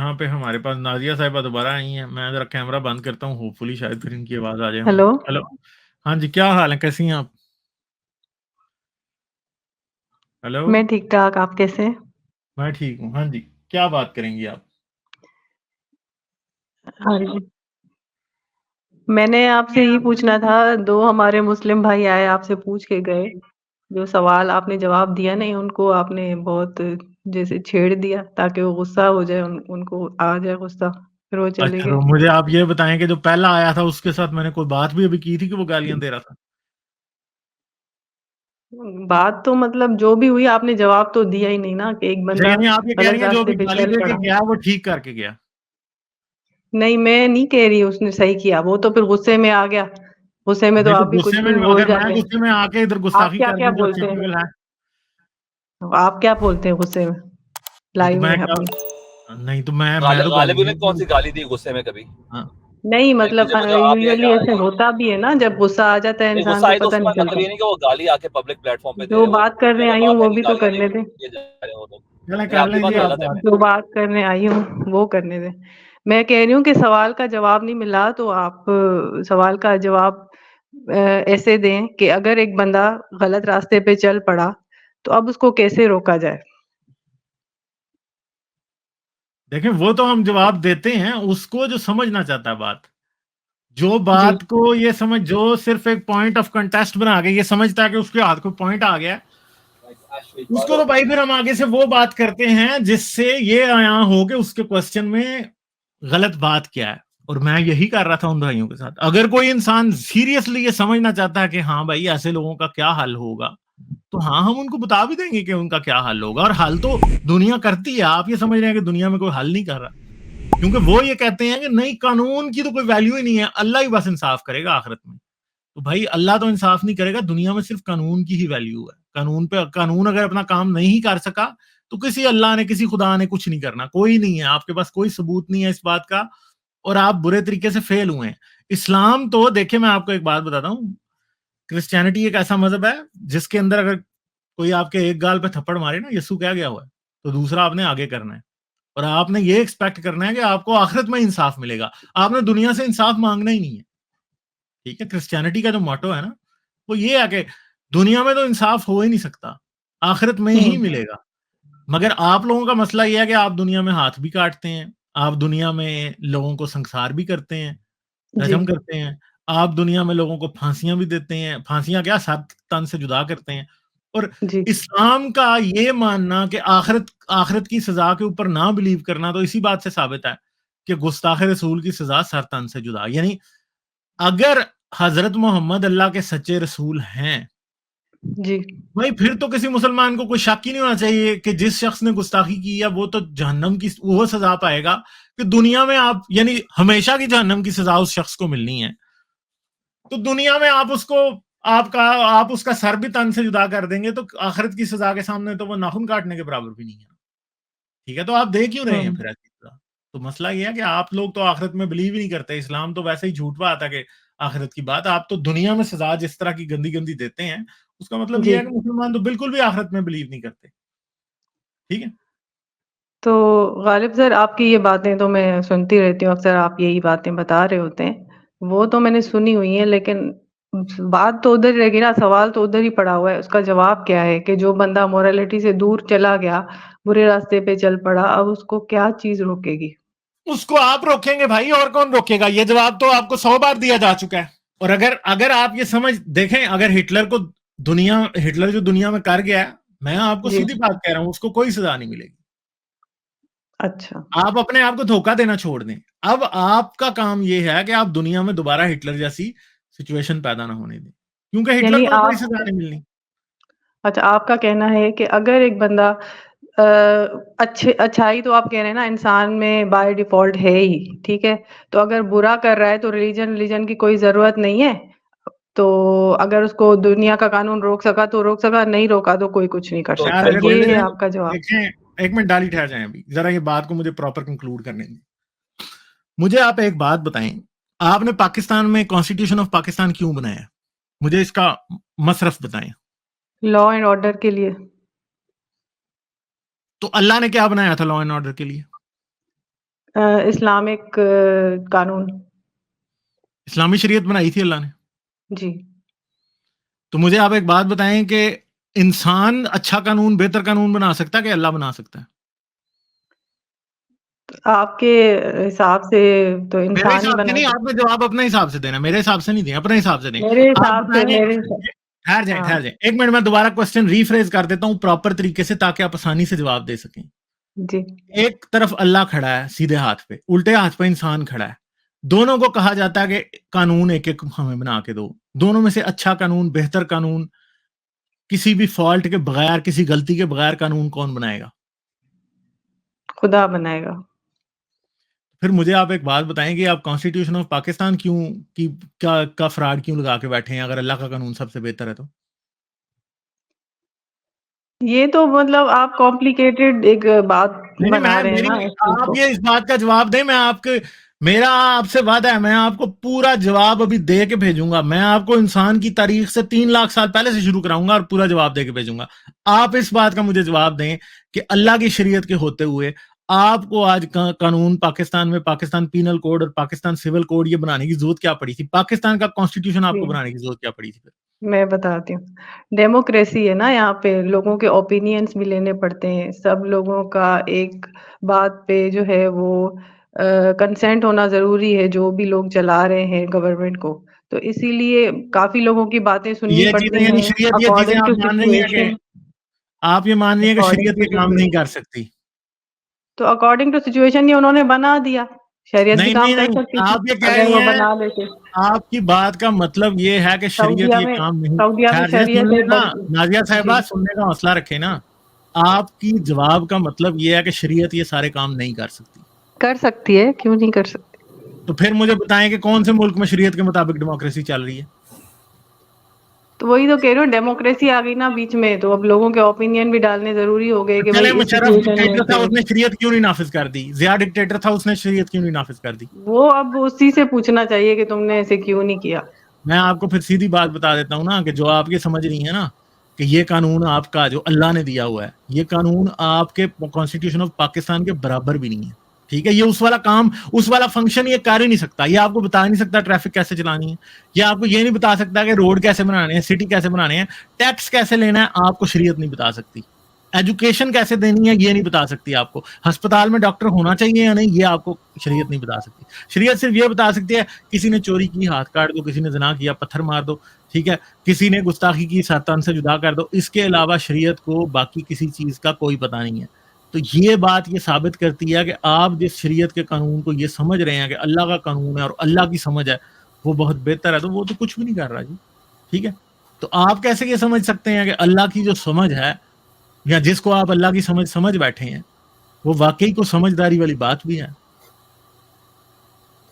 یہاں پہ ہمارے پاس نازیہ صاحبہ دوبارہ آئی ہیں. میں ذرا کیمرہ بند کرتا ہوں, ہوپ فلی شاید پھر ان کی آواز آ جائے. ہیلو ہیلو, ہاں جی, کیا حال ہے, کیسی ہیں آپ؟ ہیلو, میں ٹھیک ٹھاک, آپ کیسے ہیں؟ میں ٹھیک ہوں. ہاں جی, کیا بات کریں گی آپ؟ ہاں جی, میں نے آپ سے یہی پوچھنا تھا, دو ہمارے مسلم بھائی آئے آپ سے پوچھ کے گئے, جو سوال آپ نے جواب دیا نہیں, ان کو آپ نے بہت جیسے چھیڑ دیا تاکہ وہ غصہ ہو جائے, ان کو آ جائے غصہ, پھر وہ چلے اچھا, گئے. تو مجھے آپ یہ بتائیں کہ جو پہلا آیا تھا اس کے ساتھ میں نے کوئی بات بھی ابھی کی تھی کہ وہ گالیاں دے رہا تھا؟ بات تو مطلب جو بھی ہوئی آپ نے جواب تو دیا ہی نہیں نا, کہ ایک اچھا, بندہ یعنی آپ یہ کہہ رہی غلط ہیں جو راستے بھی پہ گالی چل دے کے پڑا. گیا وہ ٹھیک کر کے گیا؟ نہیں, میں نہیں کہہ رہی اس نے صحیح کیا, وہ تو پھر غصے میں آ گیا, غصے میں تو نہیں, آپ بھی غصے کچھ میں بھی بول اگر میں جاتے ہیں. غصے میں آ کے ادھر آپ گستاخی کیا کر کیا دوں جو بولتے ہیں, ایکسیپٹیبل ہے؟ آپ کیا بولتے ہیں غصے میں نہیں تو لائیو میں میں کیا, اپنی؟ نہیں تو میں تو غالب گالی نے کون سی گالی دی غصے میں کبھی؟ ہاں, نہیں نہیں مطلب مجھے آپ یوزلی ایسے ہوتا بھی ہے نا, جب غصہ آ جاتا ہے نہیں انسان غصہ کو آئی تو پتہ اس کا نہیں مطلب چلتا. یہ نہیں کہ وہ گالی آ کے پبلک پلیٹ فارم پہ دے جو رہے. وہ بات کرنے آئی کہا ہوں میں وہ نہیں بھی تو گالیاں کرنے دیں, یہ جا رہے ہو تو چلیں نہیں, کر آپ کی لیں بات جی آپ غلط ہے. بات. جو بات کرنے آئی ہوں وہ کرنے دیں. میں کہہ رہی ہوں کہ سوال کا جواب نہیں ملا تو آپ سوال کا جواب ایسے دیں کہ اگر ایک بندہ غلط راستے پہ چل پڑا تو اب اس کو کیسے روکا جائے. دیکھیں, وہ تو ہم جواب دیتے ہیں اس کو جو سمجھنا چاہتا ہے بات, جو جی بات کو یہ سمجھ, جو صرف ایک پوائنٹ آف کنٹیسٹ بنا کے یہ سمجھتا ہے کہ اس کے ہاتھ کو پوائنٹ آ گیا, اس کو تو بھائی پھر ہم آگے سے وہ بات کرتے ہیں جس سے یہ آیا ہو کہ اس کے کوسچن میں غلط بات کیا ہے. اور میں یہی کر رہا تھا ان بھائیوں کے ساتھ. اگر کوئی انسان سیریسلی یہ سمجھنا چاہتا ہے کہ ہاں بھائی ایسے لوگوں کا کیا حل ہوگا, تو ہاں ہم ان کو بتا بھی دیں گے کہ ان کا کیا حل ہوگا. اور حل تو دنیا کرتی ہے, آپ یہ سمجھ رہے ہیں کہ دنیا میں کوئی حل نہیں کر رہا, کیونکہ وہ یہ کہتے ہیں کہ نہیں, قانون کی تو کوئی ویلیو ہی نہیں ہے, اللہ ہی بس انصاف کرے گا آخرت میں. تو بھائی اللہ تو انصاف نہیں کرے گا, دنیا میں صرف قانون کی ہی ویلیو ہے. قانون اگر اپنا کام نہیں کر سکا تو کسی اللہ نے, کسی خدا نے کچھ نہیں کرنا, کوئی نہیں ہے, آپ کے پاس کوئی ثبوت نہیں ہے اس بات کا, اور آپ برے طریقے سے فیل ہوئے ہیں. اسلام تو دیکھیں, میں آپ کو ایک بات بتاتا ہوں, کرسچینٹی ایک ایسا مذہب ہے جس کے اندر اگر کوئی آپ کے ایک گال پہ تھپڑ مارے نا, یسوع کیا گیا ہوا ہے, تو دوسرا آپ نے آگے کرنا ہے, اور آپ نے یہ ایکسپیکٹ کرنا ہے کہ آپ کو آخرت میں انصاف ملے گا. آپ نے دنیا سے انصاف مانگنا ہی نہیں ہے. ٹھیک ہے, کرسچینٹی کا جو موٹو ہے نا وہ یہ ہے کہ دنیا میں تو انصاف ہو ہی نہیں سکتا, آخرت میں ہی ملے گا. مگر آپ لوگوں کا مسئلہ یہ ہے کہ آپ دنیا میں ہاتھ بھی کاٹتے ہیں, آپ دنیا میں لوگوں کو سنسار بھی کرتے ہیں, جی رجم کرتے ہیں, آپ دنیا میں لوگوں کو پھانسیاں بھی دیتے ہیں, پھانسیاں کیا, سر تن سے جدا کرتے ہیں. اور جی اسلام کا یہ ماننا کہ آخرت کی سزا کے اوپر نہ بلیو کرنا تو اسی بات سے ثابت ہے کہ گستاخ رسول کی سزا سر تن سے جدا. یعنی اگر حضرت محمد اللہ کے سچے رسول ہیں جی بھائی, پھر تو کسی مسلمان کو کوئی شک ہی نہیں ہونا چاہیے کہ جس شخص نے گستاخی کی ہے وہ تو جہنم کی وہ سزا پائے گا کہ دنیا میں آپ, یعنی ہمیشہ کی جہنم کی سزا اس شخص کو ملنی ہے. تو دنیا میں آپ اس کا سر بھی تن سے جدا کر دیں گے تو آخرت کی سزا کے سامنے تو وہ ناخن کاٹنے کے برابر بھی نہیں ہے. ٹھیک ہے, تو آپ دے کیوں رہے ہیں پھر ایسی سزا؟ تو مسئلہ یہ ہے کہ آپ لوگ تو آخرت میں بلیو ہی نہیں کرتے. اسلام تو ویسے ہی جھوٹ پہ آتا کہ آخرت کی بات, آپ تو دنیا میں سزا جس طرح کی گندی گندی دیتے ہیں, اس کا مطلب یہ جی ہے کہ مسلمان تو بالکل بھی آخرت میں بلیو نہیں کرتے. ٹھیک ہے, تو غالب سر آپ کی یہ باتیں تو میں سنتی رہتی ہوں, اکثر آپ یہی باتیں بتا رہے ہوتے ہیں, وہ تو میں نے سنی ہوئی ہے, لیکن بات تو ادھر رہ گی نا, سوال تو ادھر ہی پڑا ہوا ہے. اس کا جواب کیا ہے کہ جو بندہ مورالٹی سے دور چلا گیا, برے راستے پہ چل پڑا, اب اس کو کیا چیز روکے گی؟ اس کو آپ روکیں گے بھائی, اور کون روکے گا؟ یہ جواب تو آپ کو 100 بار دیا جا چکا ہے. اور اگر آپ یہ سمجھ دیکھیں, اگر ہٹلر جو دنیا میں کر گیا ہے, میں آپ کو جی سیدھی بات کہہ رہا ہوں, اس کو کوئی سزا نہیں ملے گی. اچھا, آپ اپنے آپ کو دھوکہ دینا چھوڑ دیں. اب آپ کا کام یہ ہے کہ آپ دنیا میں دوبارہ ہٹلر جیسی سچویشن پیدا نہ ہونے دیں, کیونکہ ہٹلر یعنی کو کوئی آپ سزا نہیں ملنی. اچھا, آپ کا کہنا ہے کہ اگر ایک بندہ اچھائی تو آپ کہہ رہے ہیں نا انسان میں بائی ڈیفالٹ ہے ہی, ٹھیک ہے, تو اگر برا کر رہا ہے تو ریلیجن کی کوئی ضرورت نہیں ہے. تو اگر اس کو دنیا کا قانون روک سکا تو روک سکا, نہیں روکا تو کوئی کچھ نہیں کر تو سکتا. اگر یہ ہے دیکھیں آپ کا جواب. دیکھیں ایک منٹ ڈالی ٹھہر جائیں, ابھی ذرا یہ بات کو مجھے پراپر کنکلوڈ کرنے دیں. مجھے آپ ایک بات بتائیں, آپ نے پاکستان میں کانسٹیٹیوشن آف پاکستان کیوں بنایا؟ مجھے اس کا مصرف بتائیں. لا اینڈ آرڈر کے لیے. تو اللہ نے کیا بنایا تھا لا اینڈ آرڈر کے لیے؟ اسلامک قانون. اسلامی شریعت بنائی تھی اللہ نے. جی. تو مجھے آپ ایک بات بتائیں کہ انسان اچھا قانون بہتر قانون بنا سکتا ہے کہ اللہ بنا سکتا ہے؟ آپ کے حساب سے تو میرے انسان ہی حساب سے بنا نہیں, سکتا. آپ نے جواب اپنے حساب سے دینا, میرے حساب سے نہیں دیں, اپنے حساب سے دیں. میرے آپ حساب سے بتائیں, ٹھہر ہاں جائیں, ایک منٹ میں دوبارہ کوسچن ریفریز کر دیتا ہوں پراپر طریقے سے تاکہ آپ آسانی سے جواب دے سکیں. جی. ایک طرف اللہ کھڑا ہے سیدھے ہاتھ پہ, الٹے ہاتھ پہ انسان کھڑا ہے. دونوں کو کہا جاتا ہے کہ قانون ایک ایک ہمیں بنا کے دو. دونوں میں سے اچھا قانون, بہتر قانون, کسی بھی فالٹ کے بغیر, کسی غلطی کے بغیر قانون کون بنائے گا؟ خدا بنائے گا. پھر مجھے آپ ایک بات بتائیں کہ آپ کانسٹیٹیوشن آف پاکستان کا فراڈ کیوں لگا کے بیٹھے ہیں اگر اللہ کا قانون سب سے بہتر ہے تو؟ یہ تو مطلب آپ کمپلیکیٹڈ ایک بات بنا رہے ہیں نا اس چیز آپ کو. یہ اس بات کا جواب دیں, میرا آپ سے وعدہ ہے, میں آپ کو پورا جواب ابھی دے کے بھیجوں گا. میں آپ کو انسان کی تاریخ سے 3 لاکھ سال پہلے سے شروع کراؤں گا اور پورا جواب دے کے بھیجوں گا. آپ اس بات کا مجھے جواب دیں کہ اللہ کی شریعت کے ہوتے ہوئے آپ کو آج قانون پاکستان میں, پاکستان پینل کوڈ اور پاکستان سول کوڈ یہ بنانے کی ضرورت کیا پڑی تھی؟ پاکستان کا کانسٹیٹیوشن آپ کو بنانے کی ضرورت کیا پڑی تھی؟ میں بتاتی ہوں. ڈیموکریسی ہے نا, یہاں پہ لوگوں کے اوپینینس بھی لینے پڑتے ہیں. سب لوگوں کا ایک بات پہ جو ہے وہ کنسینٹ ہونا ضروری ہے, جو بھی لوگ چلا رہے ہیں گورنمنٹ کو. تو اسی لیے کافی لوگوں کی باتیں سننی یہ چیزیں پڑتی یعنی ہیں شریعت, یہ چیزیں اکارڈنگ ٹو آپ مان رہی ہیں کہ سچویشن. آپ یہ مان رہی ہیں کہ شریعت یہ کام نہیں کر سکتی؟ تو اکارڈنگ ٹو سچویشن یہ انہوں نے بنا دیا. شریعت بھی کام کر سکتی تھی آپ یہ کہہ اگر رہی وہ ہیں, بنا لیتے. آپ کی بات کا مطلب یہ ہے کہ شریعت یہ کام نہیں. سعودیہ میں خیر جائے, شریعت سن لیں نا نازیہ صاحبہ, جی. سننے کا حوصلہ رکھے نا. آپ کی جواب کا مطلب یہ ہے کہ شریعت یہ سارے کام نہیں کر سکتی. کر سکتی ہے, کیوں نہیں کر سکتی؟ تو پھر مجھے بتائیں کہ کون سے ملک میں شریعت کے مطابق ڈیموکریسی چل رہی ہے؟ تو وہی تو کہہ رہی ہوں, ڈیموکریسی آ گئی نا بیچ میں, تو اب لوگوں کے اوپینین بھی ڈالنے ضروری ہو گئے کہ چلے بھائی اس مشرف سچویشن میں ڈکٹیٹر تھا, اس نے شریعت کیوں نہیں نافذ کر دی؟ ضیاء ڈکٹیٹر تھا, اس نے شریعت کیوں نہیں نافذ کر دی؟ وہ اب اسی سے پوچھنا چاہیے کہ تم نے ایسے کیوں نہیں کیا. میں آپ کو پھر سیدھی بات بتا دیتا ہوں نا, کہ جو آپ یہ سمجھ رہی ہیں نا کہ یہ قانون آپ کا جو اللہ نے دیا ہوا ہے, یہ قانون آپ کے کانسٹیٹیوشن آف پاکستان کے برابر بھی نہیں ہے. ٹھیک ہے, یہ اس والا کام, اس والا فنکشن یہ کر ہی نہیں سکتا. یہ آپ کو بتا نہیں سکتا ٹریفک کیسے چلانی ہے, یہ آپ کو یہ نہیں بتا سکتا کہ روڈ کیسے بنانے ہیں, سٹی کیسے بنانے ہیں, ٹیکس کیسے لینا ہے, آپ کو شریعت نہیں بتا سکتی. ایجوکیشن کیسے دینی ہے یہ نہیں بتا سکتی آپ کو. ہسپتال میں ڈاکٹر ہونا چاہیے یا نہیں یہ آپ کو شریعت نہیں بتا سکتی. شریعت صرف یہ بتا سکتی ہے کسی نے چوری کی ہاتھ کاٹ دو, کسی نے زنا کیا پتھر مار دو, ٹھیک ہے, کسی نے گستاخی کی ساتان سے جدا کر دو. اس کے علاوہ شریعت کو باقی کسی چیز کا کوئی پتہ نہیں ہے. تو یہ بات یہ ثابت کرتی ہے کہ آپ جس شریعت کے قانون کو یہ سمجھ رہے ہیں کہ اللہ کا قانون ہے اور اللہ کی سمجھ ہے وہ بہت بہتر ہے, تو وہ تو کچھ بھی نہیں کر رہا جی. ٹھیک ہے, تو آپ کیسے یہ سمجھ سکتے ہیں کہ اللہ کی جو سمجھ ہے یا جس کو آپ اللہ کی سمجھ بیٹھے ہیں وہ واقعی کو سمجھداری والی بات بھی ہے؟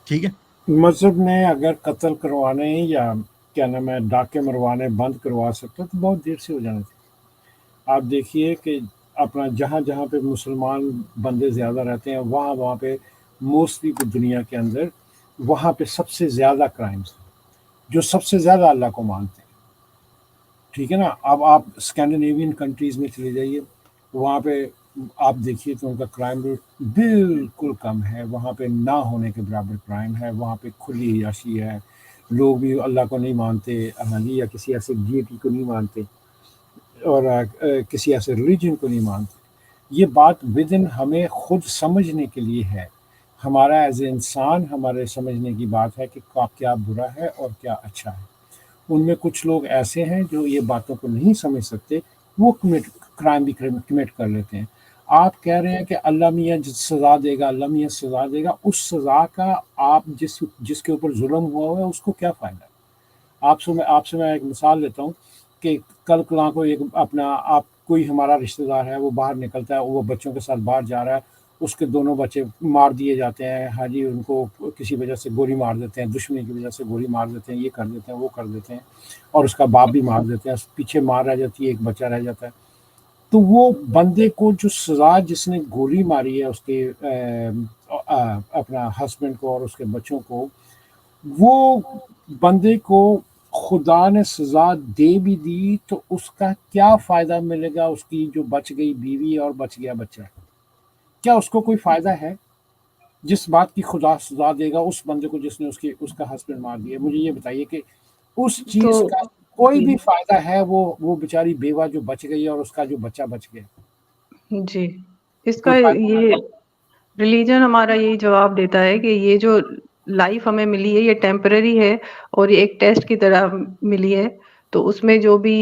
ٹھیک ہے, مذہب نے اگر قتل کروانے یا کیا نام ہے ڈاکے مروانے بند کروا سکتا تو بہت دیر سے ہو جانا تھا. آپ دیکھیے کہ اپنا جہاں جہاں پہ مسلمان بندے زیادہ رہتے ہیں وہاں پہ موسٹلی دنیا کے اندر وہاں پہ سب سے زیادہ کرائمز ہیں, جو سب سے زیادہ اللہ کو مانتے ہیں. ٹھیک ہے نا, اب آپ اسکینڈینیوین کنٹریز میں چلے جائیے, وہاں پہ آپ دیکھیے تو ان کا کرائم ریٹ بالکل کم ہے. وہاں پہ نہ ہونے کے برابر کرائم ہے. وہاں پہ کھلی عیاشی ہے, لوگ بھی اللہ کو نہیں مانتے یا کسی ایسے ڈیٹی کو نہیں مانتے اور کسی ایسے ریلیجن کو نہیں مانتے. یہ بات ودن ہمیں خود سمجھنے کے لیے ہے. ہمارا ایز اے انسان ہمارے سمجھنے کی بات ہے کہ کیا برا ہے اور کیا اچھا ہے. ان میں کچھ لوگ ایسے ہیں جو یہ باتوں کو نہیں سمجھ سکتے, وہ کرائم بھی کمٹ کر لیتے ہیں. آپ کہہ رہے ہیں کہ اللہ میاں سزا دے گا, اللہ میاں سزا دے گا. اس سزا کا آپ جس کے اوپر ظلم ہوا ہے اس کو کیا فائدہ ہے؟ آپ سے میں ایک مثال لیتا ہوں کہ کل کلاں کو ایک کوئی ہمارا رشتہ دار ہے, وہ باہر نکلتا ہے, وہ بچوں کے ساتھ باہر جا رہا ہے, اس کے دونوں بچے مار دیے جاتے ہیں. ہاں جی, ان کو کسی وجہ سے گولی مار دیتے ہیں, دشمنی کی وجہ سے گولی مار دیتے ہیں, یہ کر دیتے ہیں وہ کر دیتے ہیں, اور اس کا باپ بھی مار دیتے ہیں. پیچھے مار رہ جاتی ہے, ایک بچہ رہ جاتا ہے. تو وہ بندے کو جو سزا جس نے گولی ماری ہے اس کے اپنا ہسبینڈ کو اور اس کے بچوں کو, وہ بندے کو خدا نے سزا دے بھی دی تو اس کا کیا فائدہ ملے گا؟ اس کی جو بچ گئی بیوی اور بچ گیا بچہ, کیا اس کو کوئی فائدہ ہے؟ جس بات کی خدا سزا دے گا اس بندے کو جس نے اس کا ہسبینڈ مار دیا. مجھے یہ بتائیے کہ اس تو چیز کا کوئی جی بھی فائدہ ہے وہ بیچاری بیوہ جو بچ گئی اور اس کا جو بچہ بچ گیا؟ جی اس کا کوئی فائدہ یہ ریلیجن ہمارا یہی جواب دیتا ہے کہ یہ جو لائف ہمیں ملی ہے یہ ٹیمپرری ہے اور یہ ایک ٹیسٹ کی طرح ملی ہے. تو اس میں جو بھی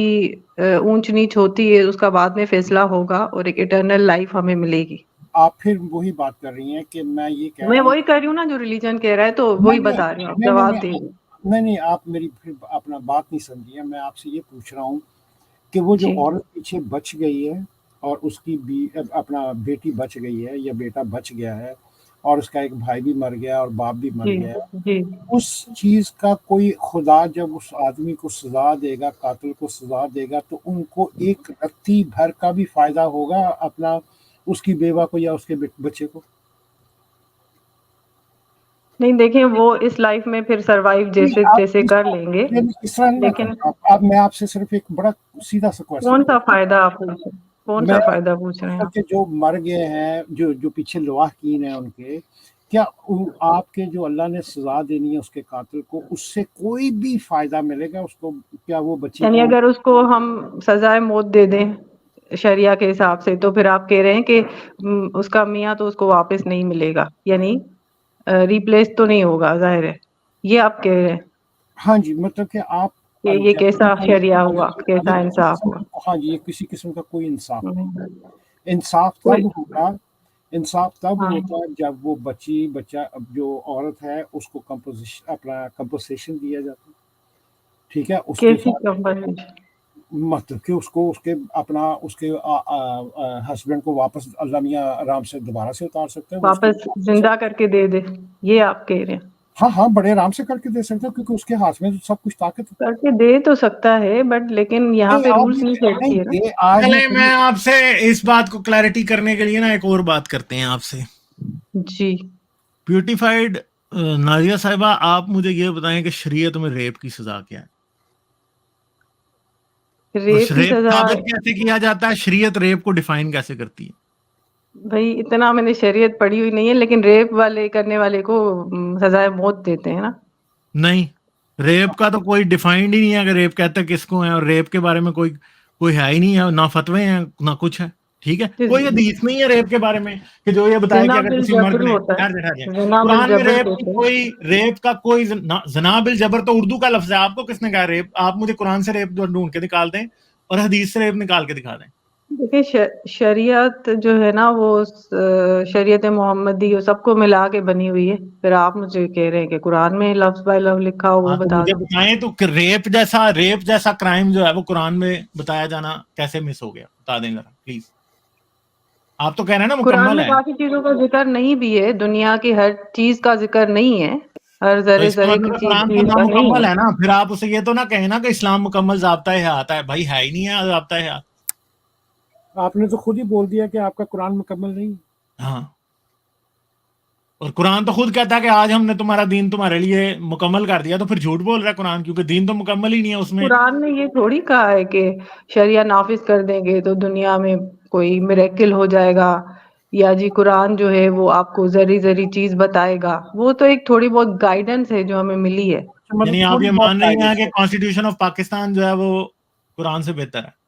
اونچ نیچ ہوتی ہے اس کا بعد میں فیصلہ ہوگا اور ایک اٹرنل لائف ہمیں ملے گی. آپ پھر وہی بات کر رہی ہیں کہ میں یہ کہہ میں رہا ہوں. وہی کر رہی ہوں نا جو ریلیجن کہہ رہا ہے تو وہی بتا رہی ہوں، آپ جواب دے رہی ہوں. نہیں آپ میری پھر اپنا بات نہیں سمجھی ہے. میں آپ سے یہ پوچھ رہا ہوں کہ وہ جو جی عورت پیچھے بچ گئی ہے اور اس کی اپنا بیٹی بچ گئی ہے یا بیٹا بچ گیا ہے اور اس کا ایک بھائی بھی مر گیا اور باپ بھی مر جی گیا ہے، جی اس چیز کا کوئی خدا جب اس آدمی کو سزا دے گا، قاتل کو سزا دے گا، تو ان کو ایک رتی بھر کا بھی فائدہ ہوگا اپنا اس کی بیوہ کو یا اس کے بچے کو؟ نہیں دیکھیں وہ اس لائف میں پھر سروائیو جیسے آپ تیسے کر لیں گے، اس طرح نہ لیکن کریں. اب میں آپ سے صرف ایک بڑا سیدھا سا کون کوشچن سا فائدہ آپ پوچھ رہے ہیں؟ کون میں سا فائدہ پوچھ رہے ہیں آپ؟ کہ جو مر گئے ہیں، جو پیچھے لواحقین ہیں، ان کے کیا آپ کے جو اللہ نے سزا دینی ہے اس کے قاتل کو، اس سے کوئی بھی فائدہ ملے گا اس کو؟ کیا وہ بچی یعنی کو اگر اس کو ہم سزائے موت دے دیں شریعہ کے حساب سے تو پھر آپ کہہ رہے ہیں کہ اس کا میاں تو اس کو واپس نہیں ملے گا، یعنی ریپلیس تو نہیں ہوگا، ظاہر ہے یہ آپ کہہ رہے ہیں ہاں جی، مطلب کہ آپ کہ یہ کیسا شریعہ ہوا، کیسا انصاف ہوا. ہاں جی، یہ کسی قسم کا کوئی انصاف نہیں. ہوں. انصاف کوئی تب ہوگا، انصاف تب ہاں ہوتا ہے جب وہ بچہ جو عورت ہے اس کو کمپنسیشن دیا جاتا ہے. ٹھیک ہے، اس کے کیسی ساتھ کمپنی؟ مطلب کہ اس کو اس کے ہسبینڈ کو واپس اللہ میاں آرام سے دوبارہ سے اتار سکتے ہیں. وہ اس کی واپس زندہ کر کے دے دے، یہ آپ کہہ رہے ہیں؟ ہاں بڑے آرام سے کر کے دے سکتے ہیں کیونکہ اس کے ہاتھ میں سب کچھ طاقت ہے. کر کے دے تو سکتا ہے بٹ لیکن یہاں پہ رولس نہیں سیٹ کیے نا. یہ آج چلے میں آپ سے اس بات کو کلیئرٹی کرنے کے لیے نا ایک اور بات کرتے ہیں آپ سے. جی بیوٹیفائڈ نازیہ صاحبہ، آپ مجھے یہ بتائیں کہ شریعت میں ریپ کی سزا کیا ہے؟ ریپ کی ریپ سزا، ثابت کیسے کیا جاتا ہے؟ شریعت ریپ کو ڈیفائن کیسے کرتی ہے؟ بھائی اتنا میں نے شریعت پڑھی ہوئی نہیں ہے لیکن ریپ والے کرنے والے کو سزائے موت دیتے ہیں نا. نہیں، ریپ کا تو کوئی ڈیفائنڈ ہی نہیں ہے کہ ریپ کہتے کس کو ہے، اور ریپ کے بارے میں کوئی ہے ہی نہیں ہے، نہ فتوے ہیں نہ کچھ ہے. ٹھیک ہے، کوئی حدیث نہیں ہے ریپ کے بارے میں کہ جو یہ بتایا کہ زنا اگر کسی مرد بالجبر نے ہوتا ہے، زنا قرآن میں بالجبر کہتے ہیں. ریپ کا کوئی زنا بالجبر تو اردو کا لفظ ہے. آپ کو کس نے کہا ریپ؟ آپ مجھے قرآن سے ریپ ڈھونڈ کے نکال دیں اور حدیث سے ریپ نکال کے دکھا دیں. دیکھیں شریعت جو ہے نا وہ شریعت محمدی سب کو ملا کے بنی ہوئی ہے. پھر آپ مجھے کہہ رہے ہیں کہ قرآن میں لفظ بائی لفظ لکھا ہو وہ ہاں تو بتا مجھے دو. بتائیں تو ریپ جیسا کرائم جو ہے وہ قرآن میں بتایا جانا کیسے مس ہو گیا؟ بتا دیں ذرا پلیز. آپ تو کہہ رہے ہیں نا قرآن مکمل میں ہے، کافی چیزوں کا ذکر نہیں بھی ہے، دنیا کی ہر چیز کا ذکر نہیں ہے، ہر تو ذرے اس کا ذرے مطلب کی قرآن تو چیز کا نہیں نامکمل ہے. ہے نا. پھر آپ اسے یہ تو نہ کہیں نا کہ اسلام مکمل ضابطہ حیات ہے. بھائی ہے ہی نہیں ہے ضابطہ حیات. آپ نے تو خود ہی بول دیا کہ آپ کا قرآن مکمل نہیں. ہاں، اور قرآن تو خود کہتا ہے کہ آج ہم نے تمہارا دین تمہارے لیے مکمل کر دیا. تو پھر جھوٹ بول رہا ہے قرآن، کیونکہ دین تو مکمل ہی نہیں ہے اس میں. قرآن نے یہ تھوڑی کہا ہے کہ شریعہ نافذ کر دیں گے تو دنیا میں کوئی میریکل ہو جائے گا، یا جی قرآن جو ہے وہ آپ کو ذری ذری چیز بتائے گا. وہ تو ایک تھوڑی بہت گائیڈنس ہے جو ہمیں ملی ہے. یعنی آپ تھوڑی یہ بہت مان رہی ہیں کہ کانسٹیٹیوشن آف پاکستان جو ہے وہ قرآن سے بہتر ہے؟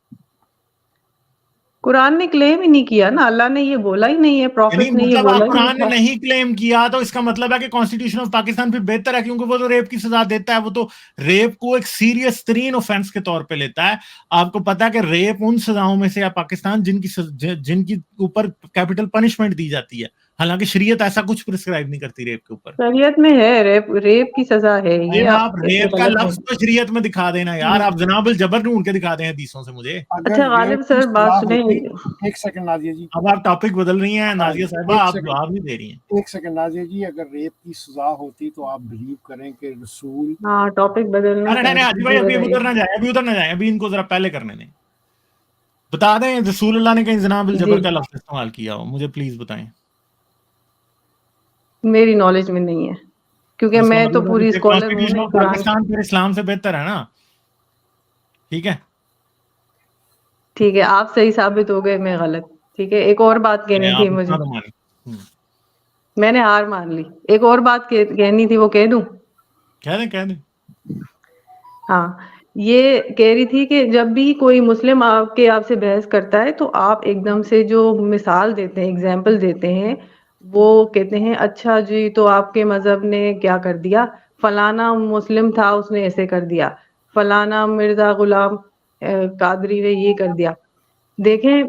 قرآن نے کلیم ہی نہیں کیا نا، اللہ نے یہ بولا ہی نہیں ہے، یعنی پروفٹ نے یہ مطلب بولا آپ ہی نہیں قرآن نے تھا. نہیں کلیم کیا تو اس کا مطلب ہے کہ کانسٹیٹیوشن آف پاکستان پھر بہتر ہے، کیونکہ وہ تو ریپ کی سزا دیتا ہے. وہ تو ریپ کو ایک سیریس ترین اوفینس کے طور پہ لیتا ہے. آپ کو پتا ہے کہ ریپ ان سزاؤں میں سے ہے پاکستان جن کی اوپر کیپٹل پنشمنٹ دی جاتی ہے، حالانکہ شریعت ایسا کچھ پرسکرائب نہیں کرتی ریپ کے اوپر. شریعت میں ہے ریپ کی سزا ہے، یہ آپ آپ ایسے ریپ کا غلط لفظ نہیں. تو شریعت میں دکھا دینا یار. آپ جناب الجبر ڈھونڈ کے دکھا دیں حدیثوں سے مجھے. اگر اچھا غالب ریپ کی سر بات سزا سنیں. ہوتی. ایک سیکنڈ نازیہ جی، اب آپ ٹاپک بدل رہی ہیں نازیہ صاحبہ، ایک آپ سیکنڈ جواب نہیں دے رہی ہیں. ایک سیکنڈ نازیہ جی، اگر ریپ کی سزا ہوتی تو آپ بلیو کریں کہ رسول ہاں ٹاپک بدلنے ارے کا نہیں حاجی بھائی، جی ابھی بتائیے. ادھر نہ جائیں، ابھی ان کو ذرا پہلے کرنے دیں. بتا دیں رسول اللہ نے کہیں جناب جی الجبر کا لفظ استعمال کیا ہو؟ مجھے پلیز بتائیں. میری نالج میں نہیں ہے کیونکہ اس کا میں تو مطلب پوری ہے کہ اسکالر ہوں کانسٹیٹیوشن نہیں آف قرآن کی. پاکستان پھر اسلام سے بہتر ہے نا. ٹھیک ہے، ٹھیک ہے آپ صحیح ثابت ہو گئے، میں غلط. ٹھیک ہے ایک اور بات کہنی آپ تھی مجھے. اتنا تو مانی. میں نے ہار مان لی. ایک اور بات کہنی تھی, وہ کہہ دوں؟ کہہ دیں. ہاں, یہ کہہ رہی تھی کہ جب بھی کوئی مسلم آپ سے بحث کرتا ہے تو آپ ایک دم سے جو مثال دیتے ہیں, ایگزامپل دیتے ہیں, وہ کہتے ہیں اچھا جی تو آپ کے مذہب نے کیا کر دیا, فلانا مسلم تھا اس نے ایسے کر دیا, فلانا مرزا غلام قادری نے یہ کر دیا. دیکھیں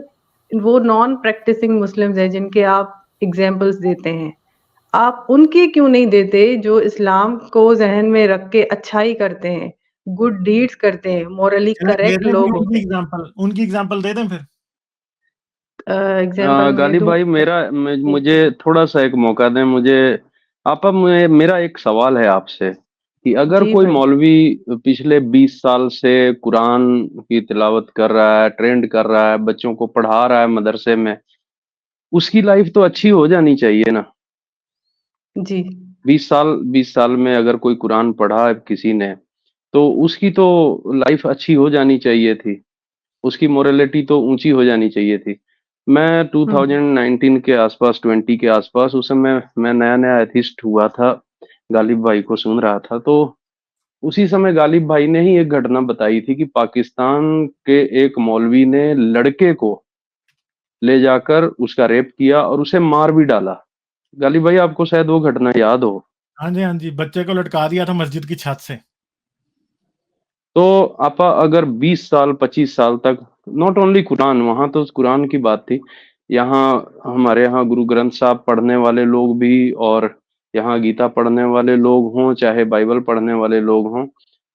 وہ نان پریکٹسنگ مسلمز ہیں جن کے آپ ایگزامپلس دیتے ہیں, آپ ان کی کیوں نہیں دیتے جو اسلام کو ذہن میں رکھ کے اچھائی کرتے ہیں, گڈ ڈیڈز کرتے ہیں, مورلی کریکٹ لوگ ہوتے ہیں. ان کی ایگزامپل دے دیں پھر. ایگزامپل غالب بھائی مجھے تھوڑا سا ایک موقع دیں. مجھے آپا میرا ایک سوال ہے آپ سے کہ اگر جی کوئی بھائی. مولوی پچھلے 20 سال سے قرآن کی تلاوت کر رہا ہے, ٹرینڈ کر رہا ہے, بچوں کو پڑھا رہا ہے مدرسے میں, اس کی لائف تو اچھی ہو جانی چاہیے نا. جی 20 سال میں اگر کوئی قرآن پڑھا ہے کسی نے تو اس کی تو لائف اچھی ہو جانی چاہیے تھی, اس کی مورالٹی تو اونچی ہو جانی چاہیے تھی. میں 2019 کے آس پاس 20 کے آس پاس اس میں نیا ایتھسٹ ہوا تھا, غالب بھائی کو سن رہا تھا, تو اسی سمے غالب بھائی نے ہی ایک گھٹنا بتائی تھی کہ پاکستان کے ایک مولوی نے لڑکے کو لے جا کر اس کا ریپ کیا اور اسے مار بھی ڈالا. غالب بھائی آپ کو شاید وہ گھٹنا یاد ہو. ہاں جی, بچے کو لٹکا دیا تھا مسجد کی چھت سے. تو آپا اگر 20 سال 25 سال تک ناٹ اونلی قرآن, وہاں تو قرآن کی بات تھی, یہاں ہمارے یہاں گرو گرنتھ صاحب پڑھنے والے لوگ بھی اور یہاں گیتا پڑھنے والے لوگ ہوں, چاہے بائبل پڑھنے والے لوگ ہوں,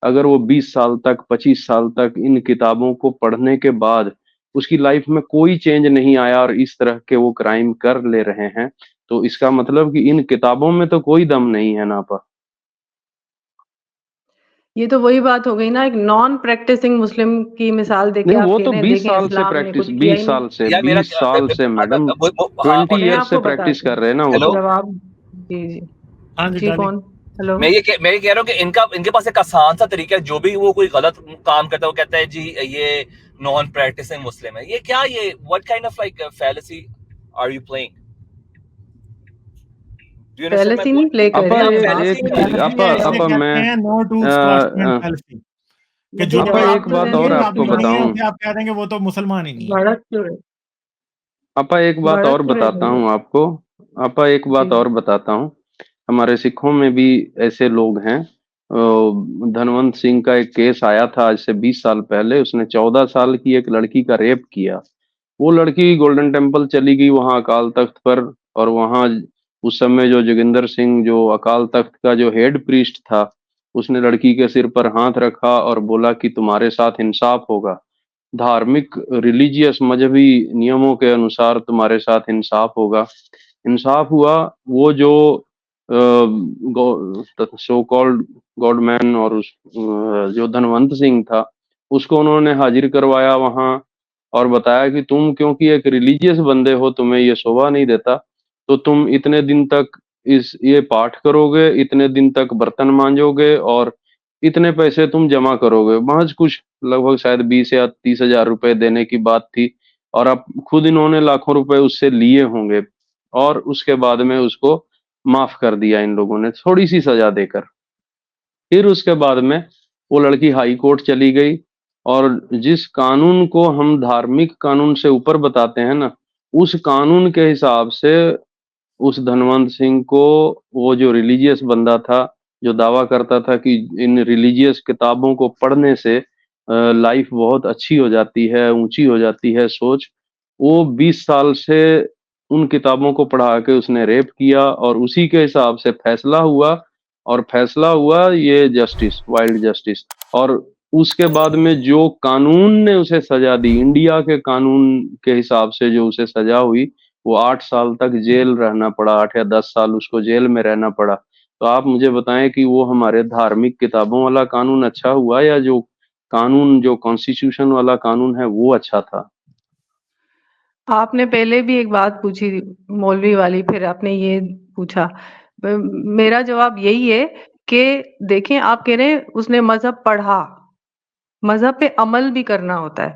اگر وہ 20 سال تک 25 سال تک ان کتابوں کو پڑھنے کے بعد اس کی لائف میں کوئی چینج نہیں آیا اور اس طرح کے وہ کرائم کر لے رہے ہیں, تو اس کا مطلب کہ ان کتابوں میں تو کوئی دم نہیں ہے نا آپا. یہ تو وہی بات ہو گئی نا, ایک نان پریکٹسنگ مسلم کی مثال دے کے نہیں, آپ وہ کہہ تو رہے ہیں 20 دیکھیں سال سے اسلام نے پریکٹس, کچھ کیا 20 ہی نہیں. سال سے یا میرا 20 سال سے میڈم ہاں 20 میں ایئر آپ سے کو پریکٹس بتاتی کر رہے ہیں نا وہ ہیلو تو. جواب. جی جی ہاں جی جی کون؟ ہلو. میں یہ کہہ رہا ہوں کہ ان کے پاس ایک آسان سا طریقہ ہے, جو بھی وہ کوئی غلط کام کرتا ہے وہ کہتا ہے جی یہ نان پریکٹسنگ مسلم ہے. یہ کیا, یہ what kind of like fallacy are you playing? Do you understand my fallacy نہیں point? پلے کر آپا رہے آپ ہیں. fallacy کر رہے ہیں. اسے آپا کہتے میں ہیں نو ٹو اسکاٹسمین فیلسی, کہ جو لیکن کوئی جواب آپ ایک کو تو بات دیں کہیں اور گے گے نا, آپ کو کافر نہیں ہے, بتاؤں. اسے آپ کہہ دیں گے وہ تو مسلمان ہی نہیں ہے. بھڑک کیوں رہے, آپا ایک بات اور بھڑک کیوں بتاتا رہے ہوں آپ کو. آپا ایک جی بات اور بتاتا ہوں, ہمارے سکھوں میں بھی ایسے لوگ ہیں. دھنونت سنگھ کا ایک کیس آیا تھا آج سے 20 سال پہلے, اس نے 14 سال کی ایک لڑکی کا ریپ کیا. وہ لڑکی گولڈن ٹیمپل چلی گئی وہاں اکال تخت پر, اور وہاں اس سمے جو جوگندر سنگھ جو اکال تخت کا جو ہیڈ پریسٹ تھا, اس نے لڑکی کے سر پر ہاتھ رکھا اور بولا کہ تمہارے ساتھ انصاف ہوگا, دھارمک ریلیجیس مذہبی نیموں کے انوسار تمہارے ساتھ انصاف ہوگا. انصاف ہوا. وہ جو سو کالڈ گاڈ مین اور جو دھنونت سنگھ تھا, اس کو انہوں نے حاضر کروایا وہاں اور بتایا کہ تم کیونکہ ایک ریلیجیس بندے ہو, تمہیں یہ شوبھا نہیں دیتا, تو تم اتنے دن تک یہ پاٹھ کرو گے, اتنے دن تک برتن مانجو گے, اور اتنے پیسے تم جمع کرو گے. محض کچھ لگ بھگ شاید 20 یا 30 ہزار روپے دینے کی بات تھی, اور اب خود انہوں نے لاکھوں روپے اس سے لیے ہوں گے, اور اس کے بعد میں اس کو معاف کر دیا ان لوگوں نے تھوڑی سی سزا دے کر. پھر اس کے بعد میں وہ لڑکی ہائی کورٹ چلی گئی, اور جس قانون کو ہم دھارمک قانون سے اوپر بتاتے ہیں نا, اس قانون کے حساب سے اس دھنونت سنگھ کو, وہ جو ریلیجیس بندہ تھا جو دعویٰ کرتا تھا کہ ان ریلیجیس کتابوں کو پڑھنے سے لائف بہت اچھی ہو جاتی ہے, اونچی ہو جاتی ہے سوچ, وہ 20 سال سے ان کتابوں کو پڑھا کے اس نے ریپ کیا, اور اسی کے حساب سے فیصلہ ہوا, اور فیصلہ ہوا یہ جسٹس, وائلڈ جسٹس. اور اس کے بعد میں جو قانون نے اسے سزا دی, انڈیا کے قانون کے حساب سے جو اسے سزا ہوئی, وہ 8 سال تک جیل رہنا پڑا, 8 یا 10 سال اس کو جیل میں رہنا پڑا. تو آپ مجھے بتائیں کہ وہ ہمارے دھارمک کتابوں والا قانون اچھا ہوا, یا جو قانون جو کانسٹیٹیوشن والا قانون ہے وہ اچھا تھا؟ آپ نے پہلے بھی ایک بات پوچھی مولوی والی, پھر آپ نے یہ پوچھا. میرا جواب یہی ہے کہ دیکھیں آپ کہہ رہے ہیں اس نے مذہب پڑھا, مذہب پہ عمل بھی کرنا ہوتا ہے.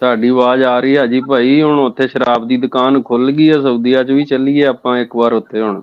ਤੁਹਾਡੀ ਆਵਾਜ਼ ਆ ਰਹੀ ਹੈ ਜੀ ਭਾਈ। ਹੁਣ ਉੱਥੇ ਸ਼ਰਾਬ ਦੀ ਦੁਕਾਨ ਖੁੱਲ ਗਈ ਹੈ ਸਾਊਦੀਆ 'ਚ ਵੀ, ਚੱਲੀਏ ਆਪਾਂ ਇੱਕ ਵਾਰ ਉੱਥੇ ਹੁਣ।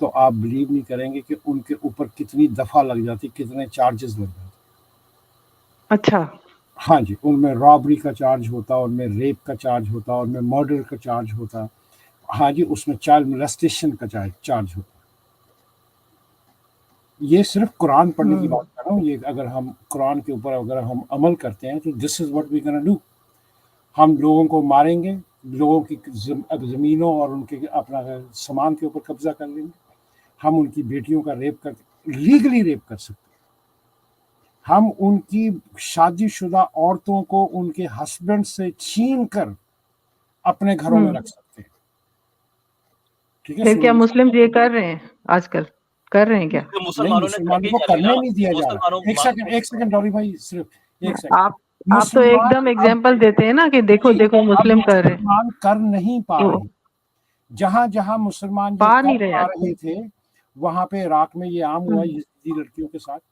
تو آپ بلیو نہیں کریں گے کہ ان کے اوپر کتنی دفعہ لگ جاتی، کتنے چارجز لگ جاتے. اچھا ہاں جی، ان میں رابری کا چارج ہوتا، ان میں ریپ کا چارج ہوتا، ان میں مرڈر کا چارج ہوتا. ہاں جی، اس میں چائلڈ مولیسٹیشن کا چارج ہوتا. یہ صرف قرآن پڑھنے کی بات کر رہا ہوں. یہ اگر ہم قرآن کے اوپر اگر ہم عمل کرتے ہیں تو دس is what we gonna do. ہم لوگوں کو ماریں گے، لوگوں کی زمینوں اور ان کے اپنا سامان کے اوپر قبضہ کر لیں گے. ہم ان کی بیٹیوں کا ریپ کر لیگلی ریپ کر سکتے ہیں. ہم ان کی شادی شدہ عورتوں کو ان کے ہسبینڈ سے چھین کر اپنے گھروں میں رکھ سکتے ہیں. ٹھیک ہے، پھر کیا مسلم یہ کر رہے ہیں آج کل؟ کر رہے ہیں کیا؟ کہ نہیں، مسلمانوں نے کر مسلمانوں کے کو کیا کرنے لیلا نہیں دیا جا رہا. مسلمانوں ایک سیکنڈ ڈوری بھائی، صرف ایک سیکنڈ. آپ تو ایک دم ایگزامپل دیتے ہیں نا کہ دیکھو دیکھو مسلم کر رہے ہیں. مسلمان کر نہیں پا تو رہے. جہاں جہاں مسلمان یہ پا نہیں کر رہے پا رہے تھے وہاں پہ عراق میں یہ عام ہوا یزیدی لڑکیوں کے ساتھ.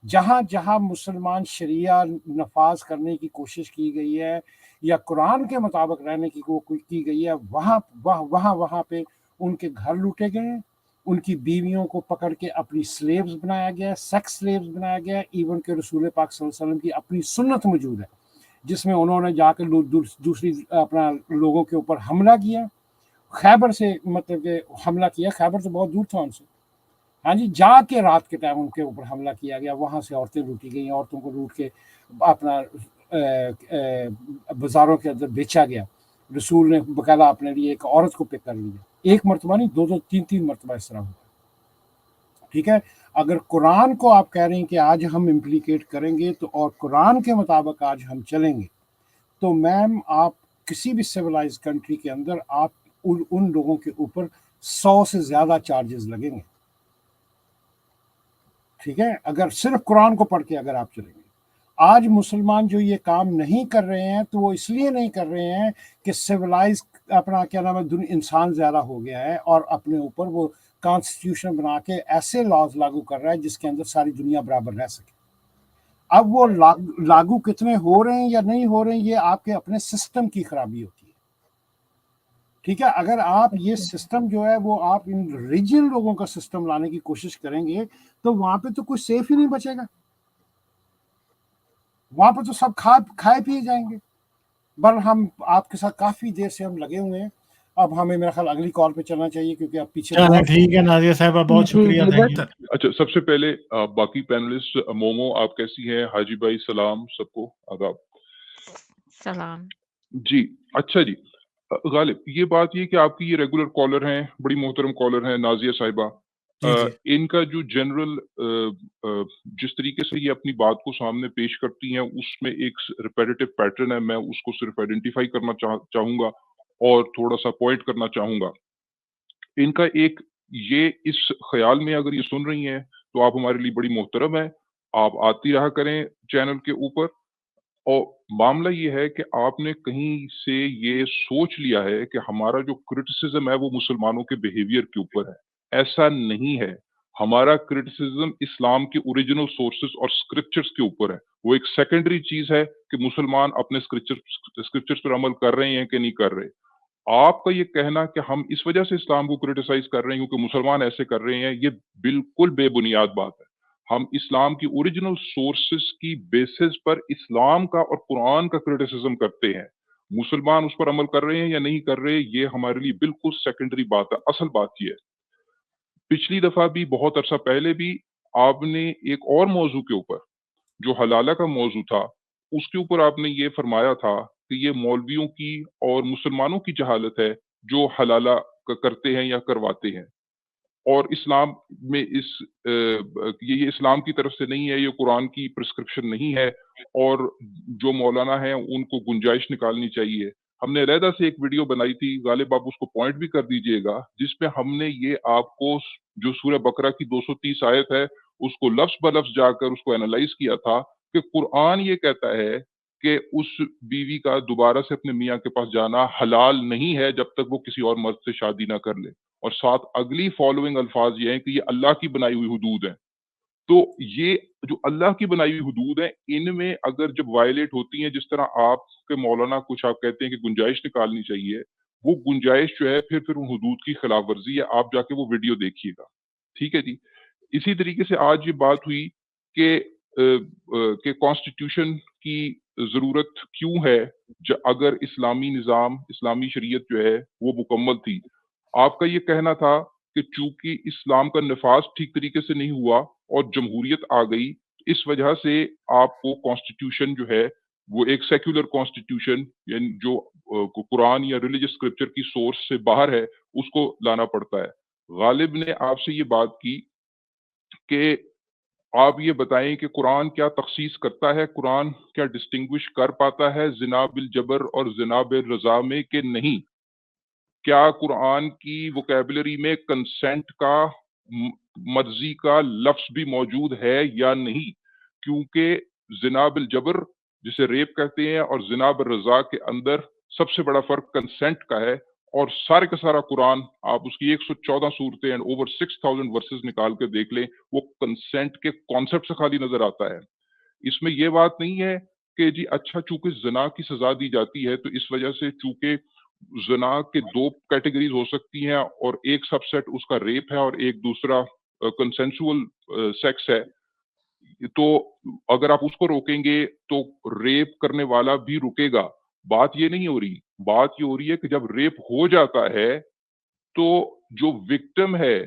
جہاں جہاں مسلمان شریعہ نفاذ کرنے کی کوشش کی گئی ہے یا قرآن کے مطابق رہنے کی کی گئی ہے، وہاں پہ ان کے گھر لوٹے گئے ہیں، ان کی بیویوں کو پکڑ کے اپنی سلیوز بنایا گیا ہے، سیکس سلیوز بنایا گیا ہے. ایون کہ رسول پاک صلی اللہ علیہ وسلم کی اپنی سنت موجود ہے جس میں انہوں نے جا کے دوسری اپنا لوگوں کے اوپر حملہ کیا. خیبر سے مطلب کہ حملہ کیا، خیبر تو بہت دور تھا ان سے. ہاں جی، جا کے رات کے ٹائم ان کے اوپر حملہ کیا گیا. وہاں سے عورتیں لوٹی گئیں، عورتوں کو لوٹ کے اپنا بازاروں کے اندر بیچا گیا. رسول نے باقاعدہ اپنے لیے ایک عورت کو پک کر لیا. ایک مرتبہ نہیں، دو تین مرتبہ اس طرح ہوا. ٹھیک ہے، اگر قرآن کو آپ کہہ رہے ہیں کہ آج ہم امپلیکیٹ کریں گے تو اور قرآن کے مطابق آج ہم چلیں گے تو میم آپ کسی بھی سویلائز کنٹری کے اندر آپ ان لوگوں کے اوپر 100 سے زیادہ چارجز لگیں گے. ٹھیک ہے، اگر صرف قرآن کو پڑھ کے اگر آپ چلیں گے. آج مسلمان جو یہ کام نہیں کر رہے ہیں تو وہ اس لیے نہیں کر رہے ہیں کہ سویلائز اپنا کیا نام ہے انسان زیادہ ہو گیا ہے اور اپنے اوپر وہ کانسٹیٹیوشن بنا کے ایسے لاز لاگو کر رہا ہے جس کے اندر ساری دنیا برابر رہ سکے. اب وہ لاگو کتنے ہو رہے ہیں یا نہیں ہو رہے ہیں یہ آپ کے اپنے سسٹم کی خرابی ہوتی ہے. ٹھیک ہے، اگر آپ یہ سسٹم جو ہے وہ آپ ان ریجن لوگوں کا سسٹم لانے کی کوشش کریں گے تو وہاں پہ تو کوئی سیف ہی نہیں بچے گا. وہاں پہ تو سب کھائے پیے جائیں گے. بر ہم آپ کے ساتھ کافی دیر سے ہم لگے ہوئے ہیں. اب ہمیں میرا خیال اگلی کال پہ چلنا چاہیے کیونکہ اب پیچھے ٹھیک ہے نازیہ صاحبہ، بہت شکریہ. اچھا، سب سے پہلے باقی پینلسٹ، مومو آپ کیسی ہیں؟ حاجی بھائی سلام، سب کو آداب. سلام جی اچھا جی، غالب یہ بات یہ کہ آپ کی یہ ریگولر کالر ہیں، بڑی محترم کالر ہیں نازیہ صاحبہ. ان کا جو جنرل جس طریقے سے یہ اپنی بات کو سامنے پیش کرتی ہیں اس میں ایک ریپیٹیو پیٹرن ہے. میں اس کو صرف آئیڈینٹیفائی کرنا چاہوں گا اور تھوڑا سا پوائنٹ کرنا چاہوں گا. ان کا ایک یہ اس خیال میں اگر یہ سن رہی ہیں تو آپ ہمارے لیے بڑی محترم ہے، آپ آتی رہا کریں چینل کے اوپر. اور معاملہ یہ ہے کہ آپ نے کہیں سے یہ سوچ لیا ہے کہ ہمارا جو کرٹیسزم ہے وہ مسلمانوں کے بیہیویئر کے اوپر ہے. ایسا نہیں ہے. ہمارا کرٹیسزم اسلام کے اوریجنل سورسز اور اسکرپچرز کے اوپر ہے. وہ ایک سیکنڈری چیز ہے کہ مسلمان اپنے اسکرپچرز پر عمل کر رہے ہیں کہ نہیں کر رہے. آپ کا یہ کہنا کہ ہم اس وجہ سے اسلام کو کرٹیسائز کر رہے ہیں کیونکہ مسلمان ایسے کر رہے ہیں، یہ بالکل بے بنیاد بات ہے. ہم اسلام کی اوریجنل سورسز کی بیسس پر اسلام کا اور قرآن کا کرٹیسزم کرتے ہیں. مسلمان اس پر عمل کر رہے ہیں یا نہیں کر رہے یہ ہمارے لیے بالکل سیکنڈری بات ہے. اصل بات یہ ہے، پچھلی دفعہ بھی بہت عرصہ پہلے بھی آپ نے ایک اور موضوع کے اوپر جو حلالہ کا موضوع تھا اس کے اوپر آپ نے یہ فرمایا تھا کہ یہ مولویوں کی اور مسلمانوں کی جہالت ہے جو حلالہ کرتے ہیں یا کرواتے ہیں، اور اسلام میں یہ اسلام کی طرف سے نہیں ہے، یہ قرآن کی پرسکرپشن نہیں ہے، اور جو مولانا ہیں ان کو گنجائش نکالنی چاہیے. ہم نے علیحدہ سے ایک ویڈیو بنائی تھی، غالب آپ اس کو پوائنٹ بھی کر دیجئے گا، جس میں ہم نے یہ آپ کو جو سورہ بقرہ کی 230 آیت ہے اس کو لفظ بلفظ جا کر اس کو اینالائز کیا تھا کہ قرآن یہ کہتا ہے کہ اس بیوی کا دوبارہ سے اپنے میاں کے پاس جانا حلال نہیں ہے جب تک وہ کسی اور مرد سے شادی نہ کر لے، اور ساتھ اگلی فالوئنگ الفاظ یہ ہیں کہ یہ اللہ کی بنائی ہوئی حدود ہیں. تو یہ جو اللہ کی بنائی ہوئی حدود ہیں ان میں اگر جب وائلیٹ ہوتی ہیں، جس طرح آپ کے مولانا کچھ آپ کہتے ہیں کہ گنجائش نکالنی چاہیے، وہ گنجائش جو ہے پھر ان حدود کی خلاف ورزی ہے. آپ جا کے وہ ویڈیو دیکھیے گا. ٹھیک ہے جی. اسی طریقے سے آج یہ بات ہوئی کہ کانسٹیٹیوشن کی ضرورت کیوں ہے اگر اسلامی نظام، اسلامی شریعت جو ہے وہ مکمل تھی. آپ کا یہ کہنا تھا کہ چونکہ اسلام کا نفاذ ٹھیک طریقے سے نہیں ہوا اور جمہوریت آ گئی، اس وجہ سے آپ کو کانسٹیٹیوشن جو ہے وہ ایک سیکولر کانسٹیٹیوشن، یعنی جو قرآن یا ریلیجس اسکرپچر کی سورس سے باہر ہے، اس کو لانا پڑتا ہے. غالب نے آپ سے یہ بات کی کہ آپ یہ بتائیں کہ قرآن کیا تخصیص کرتا ہے، قرآن کیا ڈسٹنگوش کر پاتا ہے زنا بالجبر اور زنا بالرضا میں کہ نہیں. کیا قرآن کی ووکیبلری میں کنسینٹ کا، مرضی کا لفظ بھی موجود ہے یا نہیں؟ کیونکہ زنا بالجبر جسے ریپ کہتے ہیں اور زنا بالرضا کے اندر سب سے بڑا فرق کنسینٹ کا ہے، اور سارے کا سارا قرآن آپ اس کی 114 صورتیں اینڈ اوور 6000 ورسز نکال کے دیکھ لیں، وہ کنسینٹ کے کانسیپٹ سے خالی نظر آتا ہے. اس میں یہ بات نہیں ہے کہ جی اچھا چونکہ زنا کی سزا دی جاتی ہے تو اس وجہ سے چونکہ زنا کے 2 کیٹیگریز ہو سکتی ہیں اور ایک سب سیٹ اس کا ریپ ہے اور ایک دوسرا کنسینسول سیکس ہے، تو اگر آپ اس کو روکیں گے تو ریپ کرنے والا بھی رکے گا. بات یہ نہیں ہو رہی. بات یہ ہو رہی ہے کہ جب ریپ ہو جاتا ہے تو جو وکٹم ہے،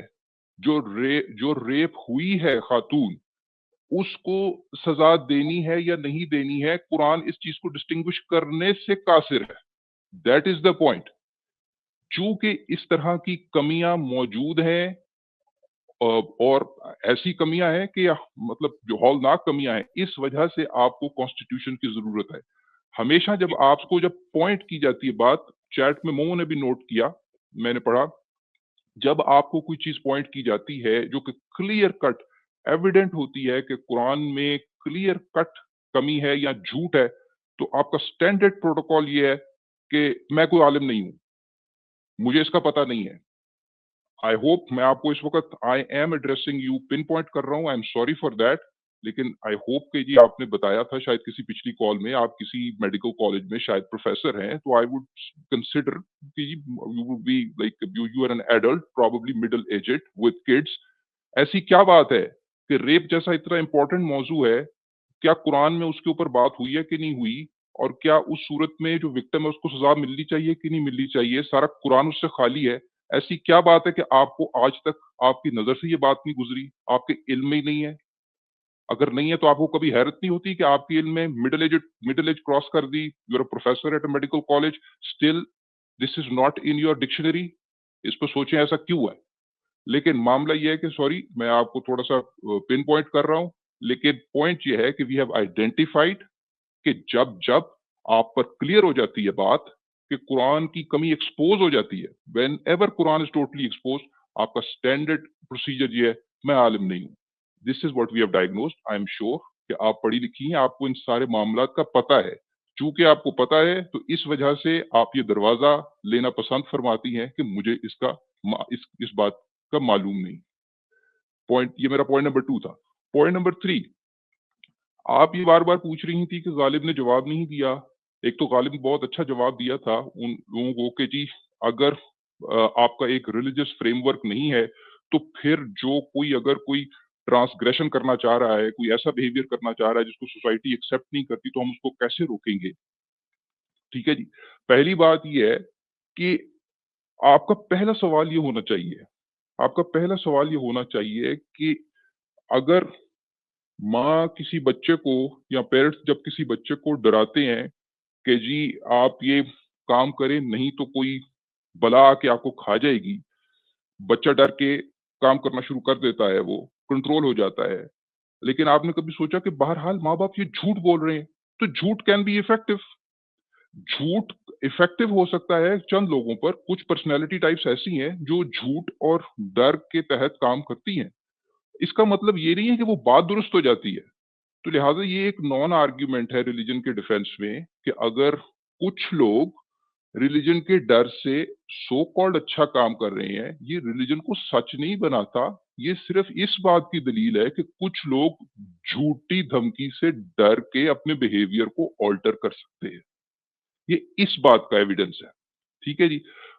جو ریپ ہوئی ہے خاتون، اس کو سزا دینی ہے یا نہیں دینی ہے، قرآن اس چیز کو ڈسٹنگوش کرنے سے قاصر ہے. That is the point. چونکہ اس طرح کی کمیاں موجود ہیں اور ایسی کمیاں ہیں کہ مطلب جو ہولناک کمیاں ہیں، اس وجہ سے آپ کو کانسٹیٹیوشن کی ضرورت ہے. ہمیشہ جب آپ کو جب پوائنٹ کی جاتی ہے بات، چیٹ میں مومو نے بھی نوٹ کیا، میں نے پڑھا، جب آپ کو کوئی چیز پوائنٹ کی جاتی ہے جو کہ کلیئر کٹ ایویڈنٹ ہوتی ہے کہ قرآن میں کلیئر کٹ کمی ہے یا جھوٹ ہے، تو آپ کا سٹینڈرڈ پروٹوکول یہ ہے کہ میں کوئی عالم نہیں ہوں، مجھے اس کا پتہ نہیں ہے. آئی ہوپ میں آپ کو اس وقت I am addressing you pin point کر رہا ہوں، I am sorry for that, لیکن آئی ہوپ کہ جی آپ نے بتایا تھا شاید کسی پچھلی کال میں آپ کسی میڈیکل کالج میں شاید پروفیسر ہیں، تو آئی وڈ کنسیڈر کہ you would be like you are an adult probably middle aged with kids. ایسی کیا بات ہے کہ ریپ جیسا اتنا امپورٹنٹ موضوع ہے، کیا قرآن میں اس کے اوپر بات ہوئی ہے کہ نہیں ہوئی، اور کیا اس صورت میں جو وکٹم ہے اس کو سزا ملنی چاہیے کہ نہیں ملنی چاہیے؟ سارا قرآن اس سے خالی ہے. ایسی کیا بات ہے کہ آپ کو آج تک آپ کی نظر سے یہ بات نہیں گزری، آپ کے علم میں ہی نہیں ہے؟ اگر نہیں ہے تو آپ کو کبھی حیرت نہیں ہوتی کہ آپ کے علم میں مڈل ایج کراس کر دی، you are a professor at a medical college, still this is not in your dictionary. اس پہ سوچیں ایسا کیوں ہے. لیکن معاملہ یہ ہے کہ سوری میں آپ کو تھوڑا سا پن پوائنٹ کر رہا ہوں، لیکن پوائنٹ یہ ہے کہ وی ہیو آئیڈینٹیفائڈ کہ جب آپ پر کلیئر ہو جاتی ہے بات کہ قرآن کی کمی ایکسپوز ہو جاتی ہے، whenever Quran is totally expose, آپ کا اسٹینڈرڈ پروسیجر یہ ہے میں عالم نہیں ہوں. This is what we have diagnosed. I am sure کہ آپ پڑھی لکھی ہیں، آپ کو ان سارے معاملات کا پتہ ہے. چونکہ آپ کو پتہ ہے تو اس وجہ سے آپ یہ دروازہ لینا پسند فرماتی ہیں کہ مجھے اس بات کا معلوم نہیں. پوائنٹ یہ میرا پوائنٹ نمبر 2 تھا. پوائنٹ نمبر 3، آپ یہ بار بار پوچھ رہی تھی کہ غالب نے جواب نہیں دیا. ایک تو غالب نے بہت اچھا جواب دیا تھا ان لوگوں کو کہ جی اگر آپ کا ایک ریلیجس فریم ورک نہیں ہے تو پھر جو اگر کوئی ٹرانسگریشن کرنا چاہ رہا ہے، کوئی ایسا بیہیویئر کرنا چاہ رہا ہے جس کو سوسائٹی ایکسیپٹ نہیں کرتی، تو ہم اس کو کیسے روکیں گے؟ ٹھیک ہے جی. پہلی بات یہ ہے کہ آپ کا پہلا سوال یہ ہونا چاہیے کہ اگر ماں کسی بچے کو یا پیرنٹس جب کسی بچے کو ڈراتے ہیں کہ جی آپ یہ کام کریں نہیں تو کوئی بلا آ کے آپ کو کھا جائے گی، بچہ ڈر کے کام کرنا شروع کر دیتا ہے، وہ کنٹرول ہو جاتا ہے. لیکن آپ نے کبھی سوچا کہ بہرحال ماں باپ یہ جھوٹ بول رہے ہیں، تو جھوٹ کین بی افیکٹو. جھوٹ افیکٹو ہو سکتا ہے چند لوگوں پر. کچھ پرسنالٹی ٹائپس ایسی ہیں جو جھوٹ اور ڈر کے تحت کام کرتی ہیں. اس کا مطلب یہ نہیں ہے کہ وہ بات درست ہو جاتی ہے. تو لہٰذا یہ ایک نان آرگیومنٹ ہے ریلیجن کے ڈیفینس میں کہ اگر کچھ لوگ ریلیجن کے ڈر سے سو کالڈ اچھا کام کر رہے ہیں، یہ ریلیجن کو سچ نہیں بناتا. یہ صرف اس بات کی دلیل ہے کہ کچھ لوگ جھوٹی دھمکی سے ڈر کے اپنے بیہیویئر کو آلٹر کر سکتے ہیں. یہ اس بات کا ایویڈنس ہے. ٹھیک ہے جی.